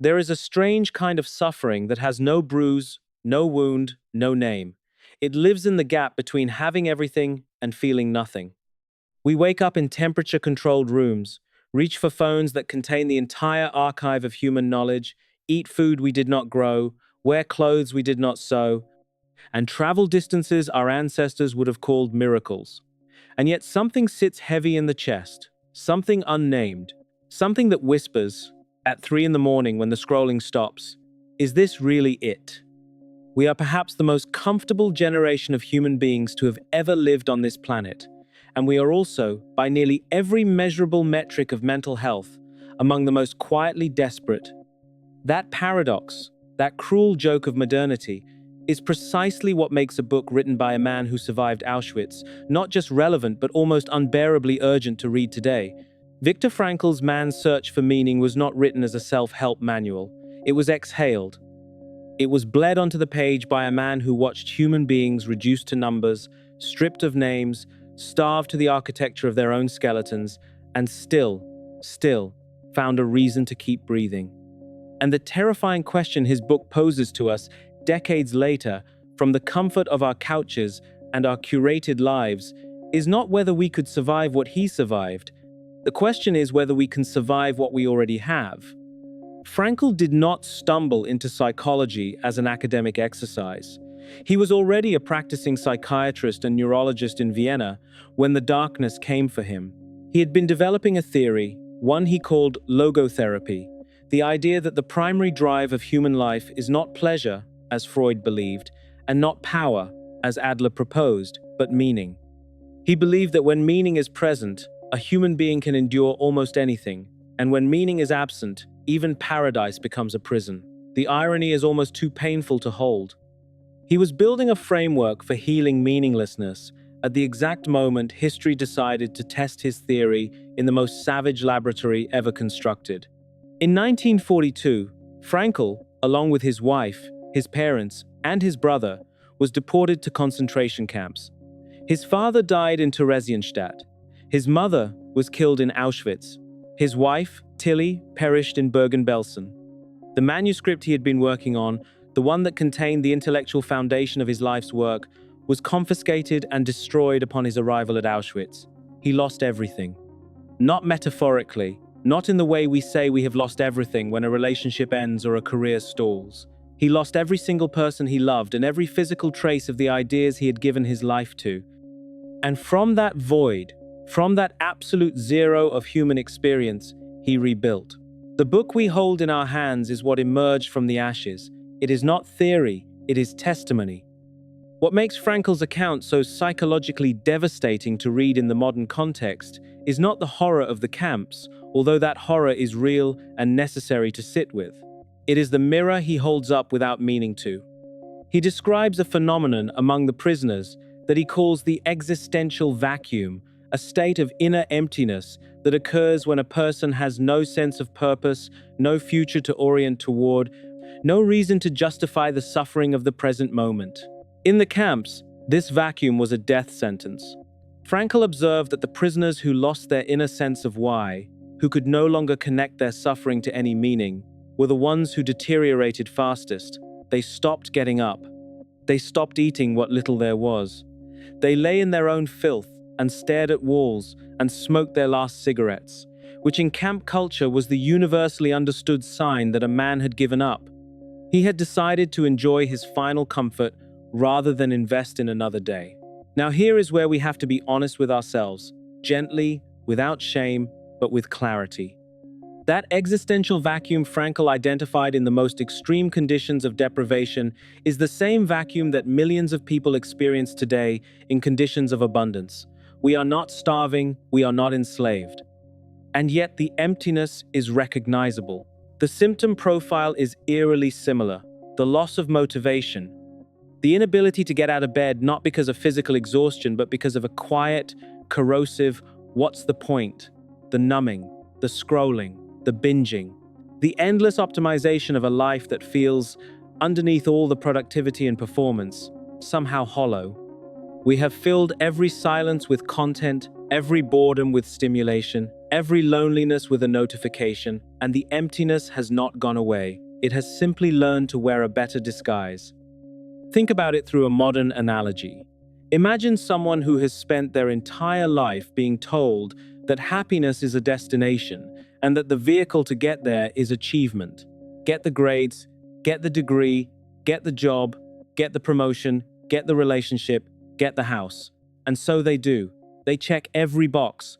There is a strange kind of suffering that has no bruise, no wound, no name. It lives in the gap between having everything and feeling nothing. We wake up in temperature-controlled rooms, reach for phones that contain the entire archive of human knowledge, eat food we did not grow, wear clothes we did not sew, and travel distances our ancestors would have called miracles. And yet something sits heavy in the chest, something unnamed, something that whispers, at 3 in the morning when the scrolling stops, is this really it? We are perhaps the most comfortable generation of human beings to have ever lived on this planet, and we are also, by nearly every measurable metric of mental health, among the most quietly desperate. That paradox, that cruel joke of modernity, is precisely what makes a book written by a man who survived Auschwitz not just relevant but almost unbearably urgent to read today. Viktor Frankl's Man's Search for Meaning was not written as a self-help manual. It was exhaled. It was bled onto the page by a man who watched human beings reduced to numbers, stripped of names, starved to the architecture of their own skeletons, and still found a reason to keep breathing. And the terrifying question his book poses to us decades later, from the comfort of our couches and our curated lives, is not whether we could survive what he survived. The question is whether we can survive what we already have. Frankl did not stumble into psychology as an academic exercise. He was already a practicing psychiatrist and neurologist in Vienna when the darkness came for him. He had been developing a theory, one he called logotherapy, the idea that the primary drive of human life is not pleasure, as Freud believed, and not power, as Adler proposed, but meaning. He believed that when meaning is present, a human being can endure almost anything, and when meaning is absent, even paradise becomes a prison. The irony is almost too painful to hold. He was building a framework for healing meaninglessness at the exact moment history decided to test his theory in the most savage laboratory ever constructed. In 1942, Frankl, along with his wife, his parents, and his brother, was deported to concentration camps. His father died in Theresienstadt. His mother was killed in Auschwitz. His wife, Tilly, perished in Bergen-Belsen. The manuscript he had been working on, the one that contained the intellectual foundation of his life's work, was confiscated and destroyed upon his arrival at Auschwitz. He lost everything. Not metaphorically, not in the way we say we have lost everything when a relationship ends or a career stalls. He lost every single person he loved and every physical trace of the ideas he had given his life to. And from that void, from that absolute zero of human experience, he rebuilt. The book we hold in our hands is what emerged from the ashes. It is not theory, it is testimony. What makes Frankl's account so psychologically devastating to read in the modern context is not the horror of the camps, although that horror is real and necessary to sit with. It is the mirror he holds up without meaning to. He describes a phenomenon among the prisoners that he calls the existential vacuum, a state of inner emptiness that occurs when a person has no sense of purpose, no future to orient toward, no reason to justify the suffering of the present moment. In the camps, this vacuum was a death sentence. Frankl observed that the prisoners who lost their inner sense of why, who could no longer connect their suffering to any meaning, were the ones who deteriorated fastest. They stopped getting up. They stopped eating what little there was. They lay in their own filth and stared at walls and smoked their last cigarettes, which in camp culture was the universally understood sign that a man had given up. He had decided to enjoy his final comfort rather than invest in another day. Now here is where we have to be honest with ourselves, gently, without shame, but with clarity. That existential vacuum Frankl identified in the most extreme conditions of deprivation is the same vacuum that millions of people experience today in conditions of abundance. We are not starving, we are not enslaved. And yet the emptiness is recognizable. The symptom profile is eerily similar: the loss of motivation, the inability to get out of bed not because of physical exhaustion but because of a quiet, corrosive, what's the point? The numbing, the scrolling, the binging, the endless optimization of a life that feels, underneath all the productivity and performance, somehow hollow. We have filled every silence with content, every boredom with stimulation, every loneliness with a notification, and the emptiness has not gone away. It has simply learned to wear a better disguise. Think about it through a modern analogy. Imagine someone who has spent their entire life being told that happiness is a destination and that the vehicle to get there is achievement. Get the grades, get the degree, get the job, get the promotion, get the relationship, get the house. And so they do. They check every box.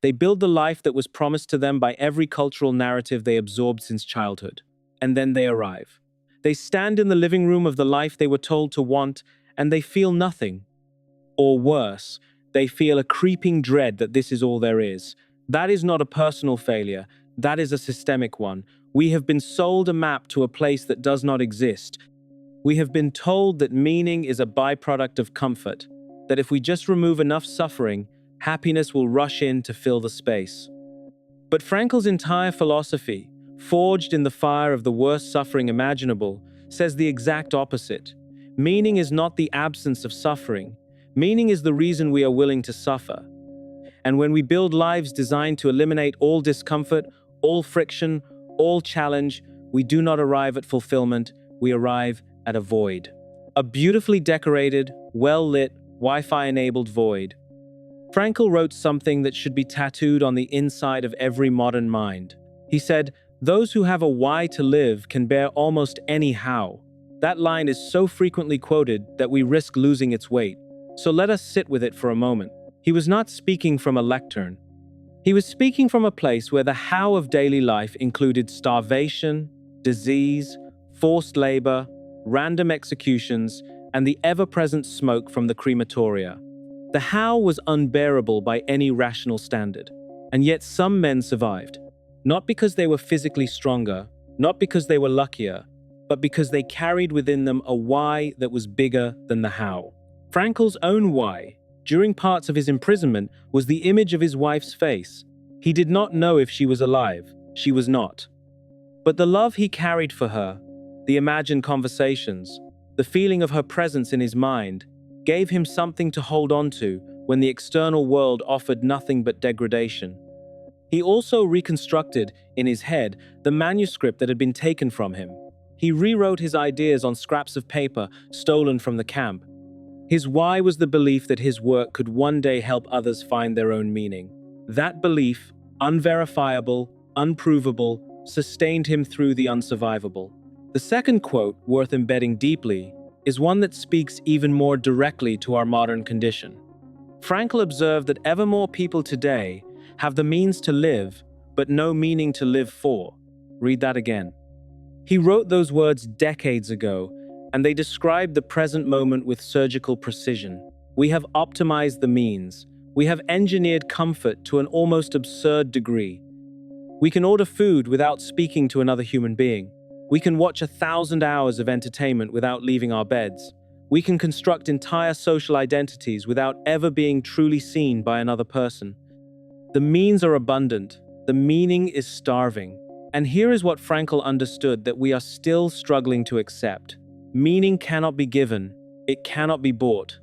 They build the life that was promised to them by every cultural narrative they absorbed since childhood. And then they arrive. They stand in the living room of the life they were told to want, and they feel nothing. Or worse, they feel a creeping dread that this is all there is. That is not a personal failure. That is a systemic one. We have been sold a map to a place that does not exist. We have been told that meaning is a byproduct of comfort, that if we just remove enough suffering, happiness will rush in to fill the space. But Frankl's entire philosophy, forged in the fire of the worst suffering imaginable, says the exact opposite. Meaning is not the absence of suffering. Meaning is the reason we are willing to suffer. And when we build lives designed to eliminate all discomfort, all friction, all challenge, we do not arrive at fulfillment, we arrive at a void. A beautifully decorated, well-lit, Wi-Fi-enabled void. Frankl wrote something that should be tattooed on the inside of every modern mind. He said, "Those who have a why to live can bear almost any how." That line is so frequently quoted that we risk losing its weight. So let us sit with it for a moment. He was not speaking from a lectern. He was speaking from a place where the how of daily life included starvation, disease, forced labor, random executions, and the ever-present smoke from the crematoria. The how was unbearable by any rational standard, and yet some men survived. Not because they were physically stronger, not because they were luckier, but because they carried within them a why that was bigger than the how. Frankl's own why, during parts of his imprisonment, was the image of his wife's face. He did not know if she was alive. She was not. But the love he carried for her, the imagined conversations, the feeling of her presence in his mind, gave him something to hold on to when the external world offered nothing but degradation. He also reconstructed, in his head, the manuscript that had been taken from him. He rewrote his ideas on scraps of paper stolen from the camp. His why was the belief that his work could one day help others find their own meaning. That belief, unverifiable, unprovable, sustained him through the unsurvivable. The second quote, worth embedding deeply, is one that speaks even more directly to our modern condition. Frankl observed that ever more people today have the means to live, but no meaning to live for. Read that again. He wrote those words decades ago, and they describe the present moment with surgical precision. We have optimized the means. We have engineered comfort to an almost absurd degree. We can order food without speaking to another human being. We can watch 1,000 hours of entertainment without leaving our beds. We can construct entire social identities without ever being truly seen by another person. The means are abundant. The meaning is starving. And here is what Frankl understood that we are still struggling to accept. Meaning cannot be given. It cannot be bought.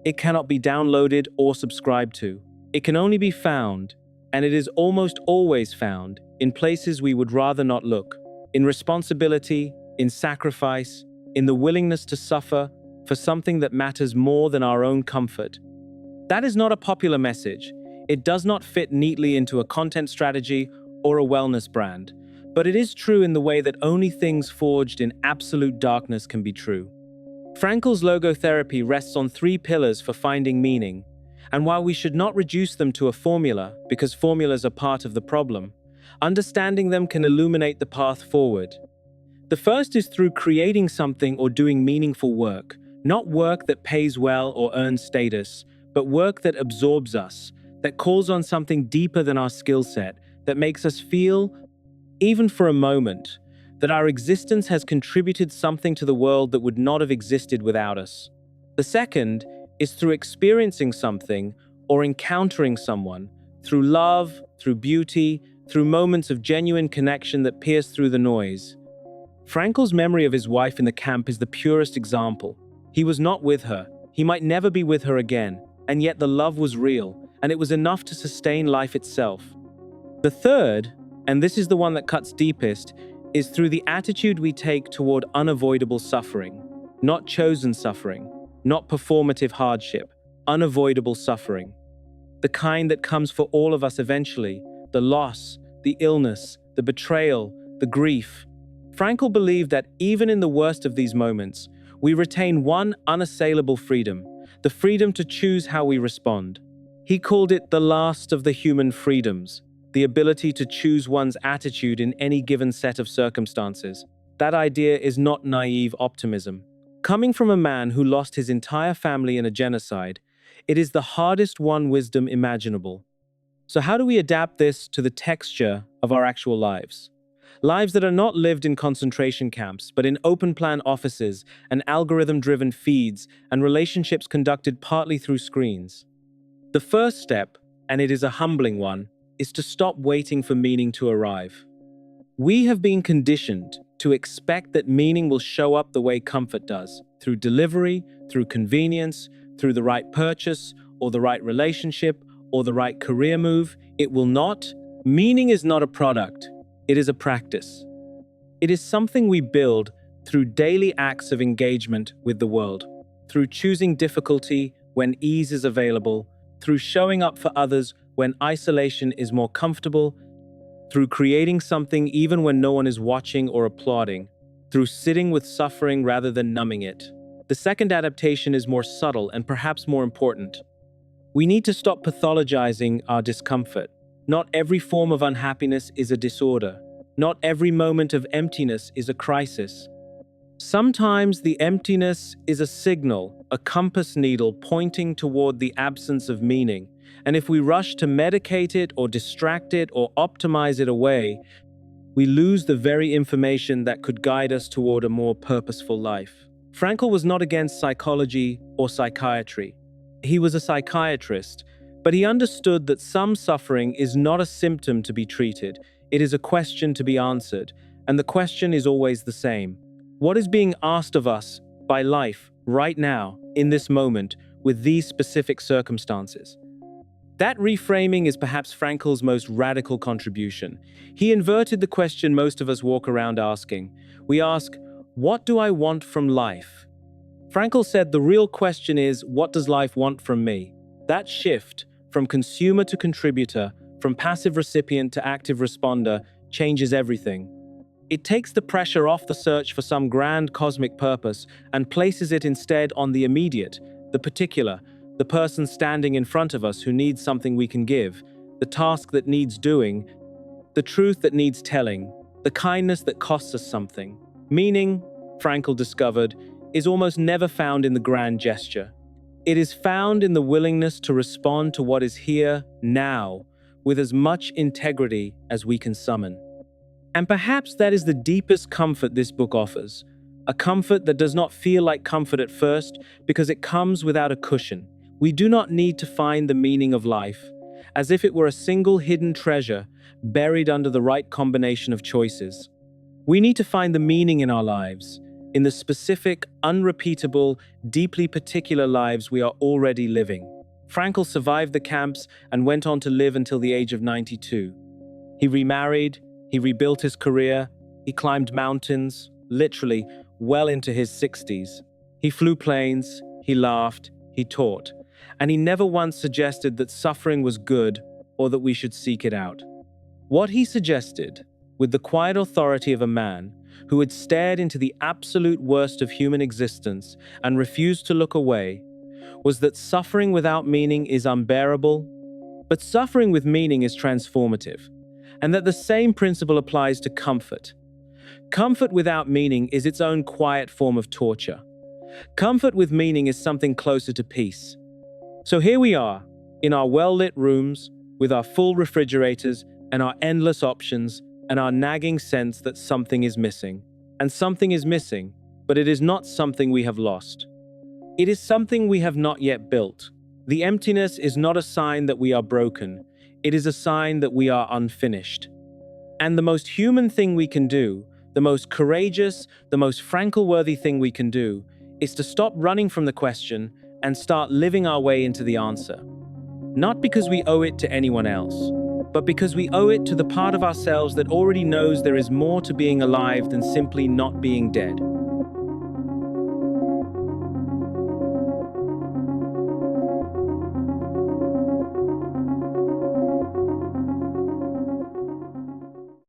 It cannot be downloaded or subscribed to. It can only be found, and it is almost always found, in places we would rather not look. In responsibility, in sacrifice, in the willingness to suffer for something that matters more than our own comfort. That is not a popular message. It does not fit neatly into a content strategy or a wellness brand. But it is true in the way that only things forged in absolute darkness can be true. Frankl's logotherapy rests on 3 pillars for finding meaning, and while we should not reduce them to a formula, because formulas are part of the problem, understanding them can illuminate the path forward. The first is through creating something or doing meaningful work, not work that pays well or earns status, but work that absorbs us, that calls on something deeper than our skill set, that makes us feel, even for a moment, that our existence has contributed something to the world that would not have existed without us. The second is through experiencing something or encountering someone, through love, through beauty, through moments of genuine connection that pierce through the noise. Frankl's memory of his wife in the camp is the purest example. He was not with her. He might never be with her again, and yet the love was real, and it was enough to sustain life itself. The third, and this is the one that cuts deepest, is through the attitude we take toward unavoidable suffering, not chosen suffering, not performative hardship, unavoidable suffering. The kind that comes for all of us eventually, the loss, the illness, the betrayal, the grief. Frankl believed that even in the worst of these moments, we retain one unassailable freedom, the freedom to choose how we respond. He called it the last of the human freedoms, the ability to choose one's attitude in any given set of circumstances. That idea is not naive optimism. Coming from a man who lost his entire family in a genocide, it is the hardest won wisdom imaginable. So how do we adapt this to the texture of our actual lives? Lives that are not lived in concentration camps, but in open-plan offices and algorithm-driven feeds and relationships conducted partly through screens. The first step, and it is a humbling one, is to stop waiting for meaning to arrive. We have been conditioned to expect that meaning will show up the way comfort does, through delivery, through convenience, through the right purchase, or the right relationship, or the right career move. It will not. Meaning is not a product. It is a practice. It is something we build through daily acts of engagement with the world, through choosing difficulty when ease is available, through showing up for others when isolation is more comfortable, through creating something even when no one is watching or applauding, through sitting with suffering rather than numbing it. The second adaptation is more subtle and perhaps more important. We need to stop pathologizing our discomfort. Not every form of unhappiness is a disorder. Not every moment of emptiness is a crisis. Sometimes the emptiness is a signal, a compass needle pointing toward the absence of meaning. And if we rush to medicate it or distract it or optimize it away, we lose the very information that could guide us toward a more purposeful life. Frankl was not against psychology or psychiatry. He was a psychiatrist, but he understood that some suffering is not a symptom to be treated. It is a question to be answered, and the question is always the same. What is being asked of us by life right now, in this moment, with these specific circumstances? That reframing is perhaps Frankl's most radical contribution. He inverted the question most of us walk around asking. We ask, what do I want from life? Frankl said the real question is, what does life want from me? That shift, from consumer to contributor, from passive recipient to active responder, changes everything. It takes the pressure off the search for some grand cosmic purpose and places it instead on the immediate, the particular, the person standing in front of us who needs something we can give, the task that needs doing, the truth that needs telling, the kindness that costs us something. Meaning, Frankl discovered, is almost never found in the grand gesture. It is found in the willingness to respond to what is here, now, with as much integrity as we can summon. And perhaps that is the deepest comfort this book offers, a comfort that does not feel like comfort at first because it comes without a cushion. We do not need to find the meaning of life, as if it were a single hidden treasure buried under the right combination of choices. We need to find the meaning in our lives, in the specific, unrepeatable, deeply particular lives we are already living. Frankl survived the camps and went on to live until the age of 92. He remarried, he rebuilt his career, he climbed mountains, literally well into his 60s. He flew planes, he laughed, he taught, and he never once suggested that suffering was good or that we should seek it out. What he suggested, with the quiet authority of a man who had stared into the absolute worst of human existence and refused to look away, was that suffering without meaning is unbearable, but suffering with meaning is transformative, and that the same principle applies to comfort. Comfort without meaning is its own quiet form of torture. Comfort with meaning is something closer to peace. So here we are, in our well-lit rooms, with our full refrigerators and our endless options and our nagging sense that something is missing. And something is missing, but it is not something we have lost. It is something we have not yet built. The emptiness is not a sign that we are broken. It is a sign that we are unfinished. And the most human thing we can do, the most courageous, the most Frankl-worthy thing we can do, is to stop running from the question and start living our way into the answer. Not because we owe it to anyone else, but because we owe it to the part of ourselves that already knows there is more to being alive than simply not being dead.